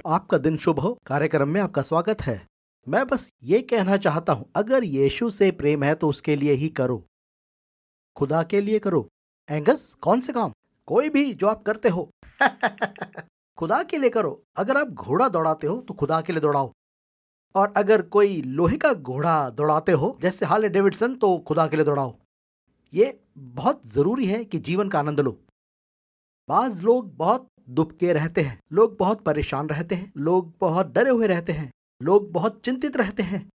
आपका दिन शुभ हो। कार्यक्रम में आपका स्वागत है। मैं बस ये कहना चाहता हूँ, अगर यीशु से प्रेम है तो उसके लिए ही करो, खुदा के लिए करो। एंगस, कौन से काम? कोई भी जो आप करते हो खुदा के लिए करो। अगर आप घोड़ा दौड़ाते हो तो खुदा के लिए दौड़ाओ, और अगर कोई लोहे का घोड़ा दौड़ाते हो जैसे हार्ले डेविडसन, तो खुदा के लिए दौड़ाओ। ये बहुत जरूरी है कि जीवन का आनंद लो। बाज लोग बहुत दुबके रहते हैं, लोग बहुत परेशान रहते हैं, लोग बहुत डरे हुए रहते हैं, लोग बहुत चिंतित रहते हैं।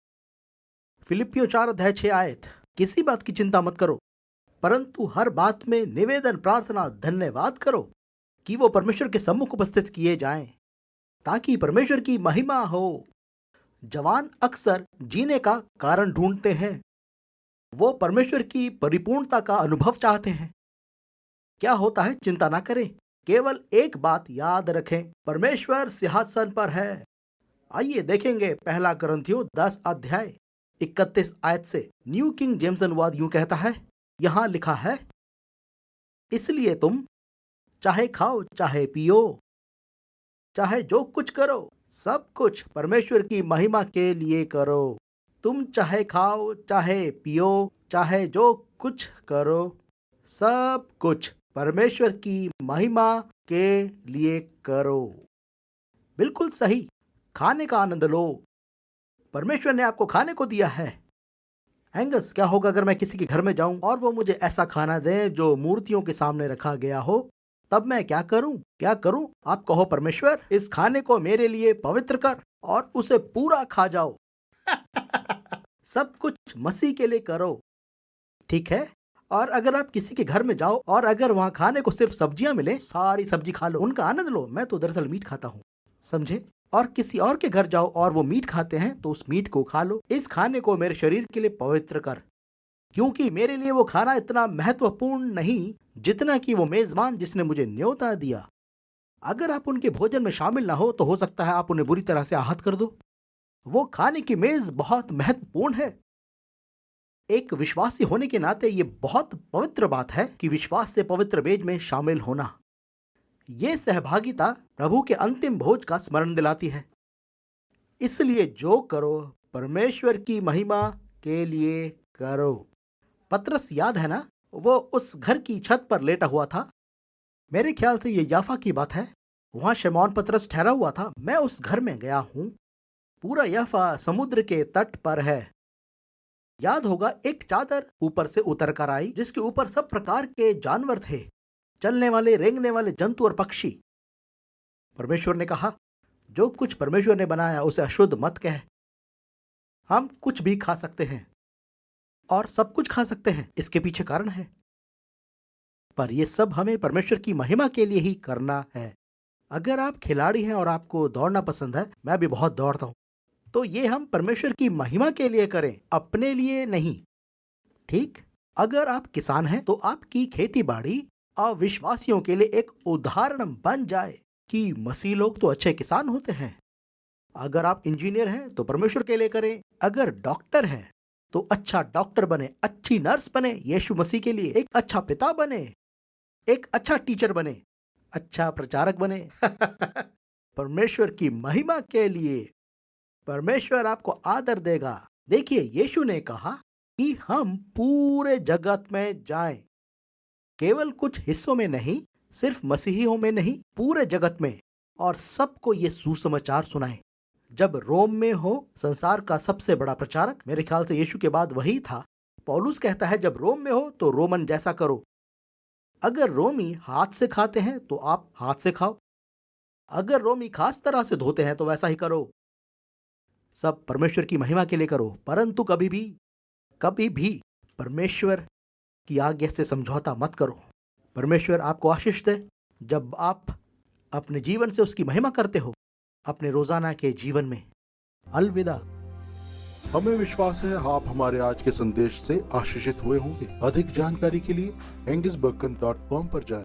फिलिपियों 4:6 किसी बात की चिंता मत करो, परंतु हर बात में निवेदन, प्रार्थना, धन्यवाद करो कि वो परमेश्वर के सम्मुख उपस्थित किए जाएं, ताकि परमेश्वर की महिमा हो। जवान अक्सर जीने का कारण ढूंढते हैं, वो परमेश्वर की परिपूर्णता का अनुभव चाहते हैं। क्या होता है, चिंता ना करें, केवल एक बात याद रखें, परमेश्वर सिंहासन पर है। आइए देखेंगे 1 कुरिन्थियों 10:31 से। न्यू किंग जेम्स अनुवाद यूं कहता है, यहां लिखा है, इसलिए तुम चाहे खाओ चाहे पियो, चाहे जो कुछ करो, सब कुछ परमेश्वर की महिमा के लिए करो। तुम चाहे खाओ चाहे पियो, चाहे जो कुछ करो, सब कुछ परमेश्वर की महिमा के लिए करो। बिल्कुल सही, खाने का आनंद लो। परमेश्वर ने आपको खाने को दिया है। एंगस, क्या होगा अगर मैं किसी के घर में जाऊं और वो मुझे ऐसा खाना दे जो मूर्तियों के सामने रखा गया हो? तब मैं क्या करूं? क्या करूं? आप कहो, परमेश्वर इस खाने को मेरे लिए पवित्र कर और उसे पूरा खा जाओ। सब कुछ मसीह के लिए करो, ठीक है? और अगर आप किसी के घर में जाओ और अगर वहां खाने को सिर्फ सब्जियां मिले, सारी सब्जी खा लो, उनका आनंद लो। मैं तो दरअसल मीट खाता हूँ, समझे? और किसी और के घर जाओ और वो मीट खाते हैं, तो उस मीट को खा लो। इस खाने को मेरे शरीर के लिए पवित्र कर, क्योंकि मेरे लिए वो खाना इतना महत्वपूर्ण नहीं जितना कि वो मेजबान जिसने मुझे न्योता दिया। अगर आप उनके भोजन में शामिल ना हो तो हो सकता है आप उन्हें बुरी तरह से आहत कर दो। वो खाने की मेज बहुत महत्वपूर्ण है। एक विश्वासी होने के नाते ये बहुत पवित्र बात है कि विश्वास से पवित्र मेज में शामिल होना। ये सहभागिता प्रभु के अंतिम भोज का स्मरण दिलाती है। इसलिए जो करो, परमेश्वर की महिमा के लिए करो। पतरस, याद है ना, वो उस घर की छत पर लेटा हुआ था। मेरे ख्याल से ये याफा की बात है। वहां शमौन पतरस ठहरा हुआ था। मैं उस घर में गया हूं। पूरा याफा समुद्र के तट पर है। याद होगा, एक चादर ऊपर से उतर कर आई जिसके ऊपर सब प्रकार के जानवर थे, चलने वाले, रेंगने वाले जंतु और पक्षी। परमेश्वर ने कहा, जो कुछ परमेश्वर ने बनाया उसे अशुद्ध मत कह। हम कुछ भी खा सकते हैं और सब कुछ खा सकते हैं, इसके पीछे कारण है, पर यह सब हमें परमेश्वर की महिमा के लिए ही करना है। अगर आप खिलाड़ी हैं और आपको दौड़ना पसंद है, मैं भी बहुत दौड़ता हूं, तो ये हम परमेश्वर की महिमा के लिए करें, अपने लिए नहीं, ठीक? अगर आप किसान हैं तो आपकी खेती बाड़ी अविश्वासियों के लिए एक उदाहरण बन जाए कि मसीह लोग तो अच्छे किसान होते हैं। अगर आप इंजीनियर हैं तो परमेश्वर के लिए करें। अगर डॉक्टर हैं तो अच्छा डॉक्टर बने, अच्छी नर्स बने यीशु मसीह के लिए, एक अच्छा पिता बने, एक अच्छा टीचर बने, अच्छा प्रचारक बने। परमेश्वर की महिमा के लिए। परमेश्वर आपको आदर देगा। देखिए, यीशु ने कहा कि हम पूरे जगत में जाएं, केवल कुछ हिस्सों में नहीं, सिर्फ मसीहियों में नहीं, पूरे जगत में, और सबको ये सुसमाचार सुनाएं। जब रोम में हो, संसार का सबसे बड़ा प्रचारक, मेरे ख्याल से यीशु के बाद वही था, पौलुस कहता है, जब रोम में हो तो रोमन जैसा करो। अगर रोमी हाथ से खाते हैं तो आप हाथ से खाओ। अगर रोमी खास तरह से धोते हैं तो वैसा ही करो। सब परमेश्वर की महिमा के लिए करो, परंतु कभी भी परमेश्वर की आज्ञा से समझौता मत करो। परमेश्वर आपको आशीष दे जब आप अपने जीवन से उसकी महिमा करते हो, अपने रोजाना के जीवन में। अलविदा। हमें विश्वास है आप हमारे आज के संदेश से आशीषित हुए होंगे। अधिक जानकारी के लिए angusbuchan.com पर जाएं।